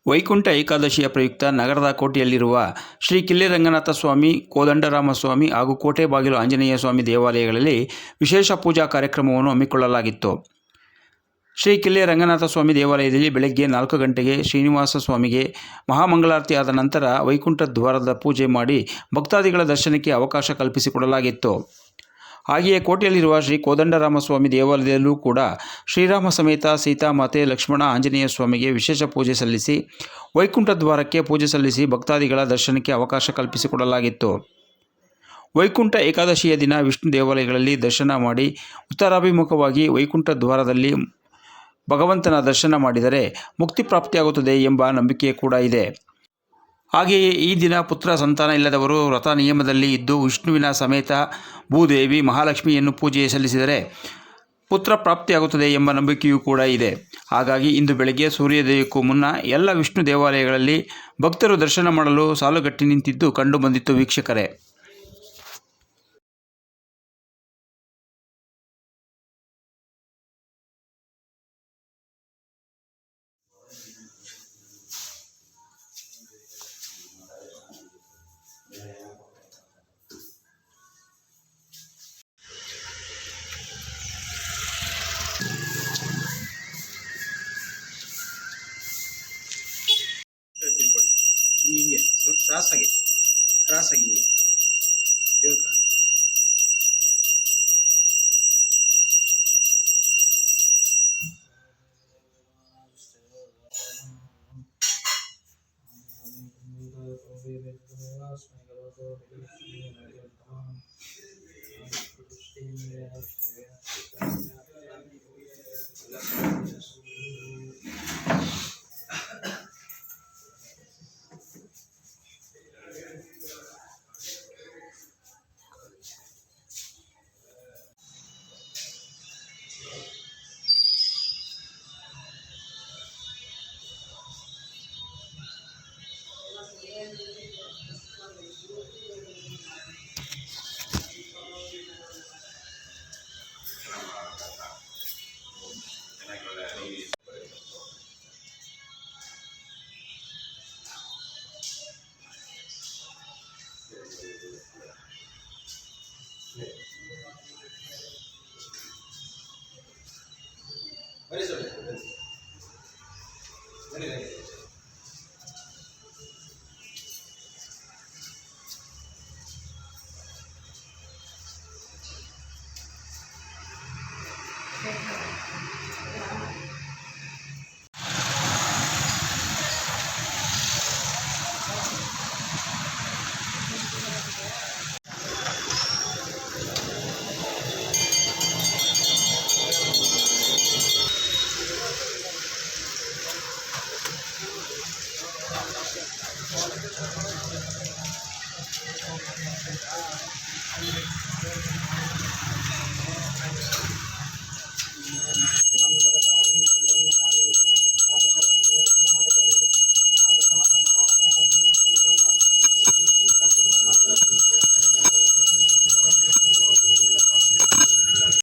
ವೈಕುಂಠ ಏಕಾದಶಿಯ ಪ್ರಯುಕ್ತ ನಗರದ ಕೋಟೆಯಲ್ಲಿರುವ ಶ್ರೀ ಕಿಲ್ಲೆ ರಂಗನಾಥ ಸ್ವಾಮಿ, ಕೋದಂಡರಾಮಸ್ವಾಮಿ ಹಾಗೂ ಕೋಟೆ ಬಾಗಿಲು ಆಂಜನೇಯ ಸ್ವಾಮಿ ದೇವಾಲಯಗಳಲ್ಲಿ ವಿಶೇಷ ಪೂಜಾ ಕಾರ್ಯಕ್ರಮವನ್ನು ಹಮ್ಮಿಕೊಳ್ಳಲಾಗಿತ್ತು. ಶ್ರೀ ಕಿಲ್ಲೆ ರಂಗನಾಥ ಸ್ವಾಮಿ ದೇವಾಲಯದಲ್ಲಿ ಬೆಳಗ್ಗೆ 4 ಗಂಟೆಗೆ ಶ್ರೀನಿವಾಸ ಸ್ವಾಮಿಗೆ ಮಹಾಮಂಗಳಾರತಿ ಆದ ನಂತರ ವೈಕುಂಠ ದ್ವಾರದ ಪೂಜೆ ಮಾಡಿ ಭಕ್ತಾದಿಗಳ ದರ್ಶನಕ್ಕೆ ಅವಕಾಶ ಕಲ್ಪಿಸಿಕೊಡಲಾಗಿತ್ತು. ಹಾಗೆಯೇ ಕೋಟೆಯಲ್ಲಿರುವ ಶ್ರೀ ಕೋದಂಡರಾಮಸ್ವಾಮಿ ದೇವಾಲಯದಲ್ಲೂ ಕೂಡ ಶ್ರೀರಾಮ ಸಮೇತ ಸೀತಾಮಾತೆ, ಲಕ್ಷ್ಮಣ, ಆಂಜನೇಯ ಸ್ವಾಮಿಗೆ ವಿಶೇಷ ಪೂಜೆ ಸಲ್ಲಿಸಿ ವೈಕುಂಠ ದ್ವಾರಕ್ಕೆ ಪೂಜೆ ಸಲ್ಲಿಸಿ ಭಕ್ತಾದಿಗಳ ದರ್ಶನಕ್ಕೆ ಅವಕಾಶ ಕಲ್ಪಿಸಿಕೊಡಲಾಗಿತ್ತು. ವೈಕುಂಠ ಏಕಾದಶಿಯ ದಿನ ವಿಷ್ಣು ದೇವಾಲಯಗಳಲ್ಲಿ ದರ್ಶನ ಮಾಡಿ ಉತ್ತರಾಭಿಮುಖವಾಗಿ ವೈಕುಂಠ ದ್ವಾರದಲ್ಲಿ ಭಗವಂತನ ದರ್ಶನ ಮಾಡಿದರೆ ಮುಕ್ತಿ ಪ್ರಾಪ್ತಿಯಾಗುತ್ತದೆ ಎಂಬ ನಂಬಿಕೆ ಕೂಡ ಇದೆ. ಹಾಗೆಯೇ ಈ ದಿನ ಪುತ್ರ ಸಂತಾನ ಇಲ್ಲದವರು ವ್ರತ ನಿಯಮದಲ್ಲಿ ಇದ್ದು ವಿಷ್ಣುವಿನ ಸಮೇತ ಭೂದೇವಿ ಮಹಾಲಕ್ಷ್ಮಿಯನ್ನು ಪೂಜೆ ಸಲ್ಲಿಸಿದರೆ ಪುತ್ರ ಪ್ರಾಪ್ತಿಯಾಗುತ್ತದೆ ಎಂಬ ನಂಬಿಕೆಯೂ ಕೂಡ ಇದೆ. ಹಾಗಾಗಿ ಇಂದು ಬೆಳಗ್ಗೆ ಸೂರ್ಯೋದಯಕ್ಕೂ ಮುನ್ನ ಎಲ್ಲ ವಿಷ್ಣು ದೇವಾಲಯಗಳಲ್ಲಿ ಭಕ್ತರು ದರ್ಶನ ಮಾಡಲು ಸಾಲುಗಟ್ಟಿ ನಿಂತಿದ್ದು ಕಂಡು ಬಂದಿತ್ತು ವೀಕ್ಷಕರೇ. ಹಿಂಗೆ ಸ್ವಲ್ಪ ಕ್ರಾಸಾಗಿ ಹಿಂಗೆ ದೇವ್ರ ಕಾಣಿ.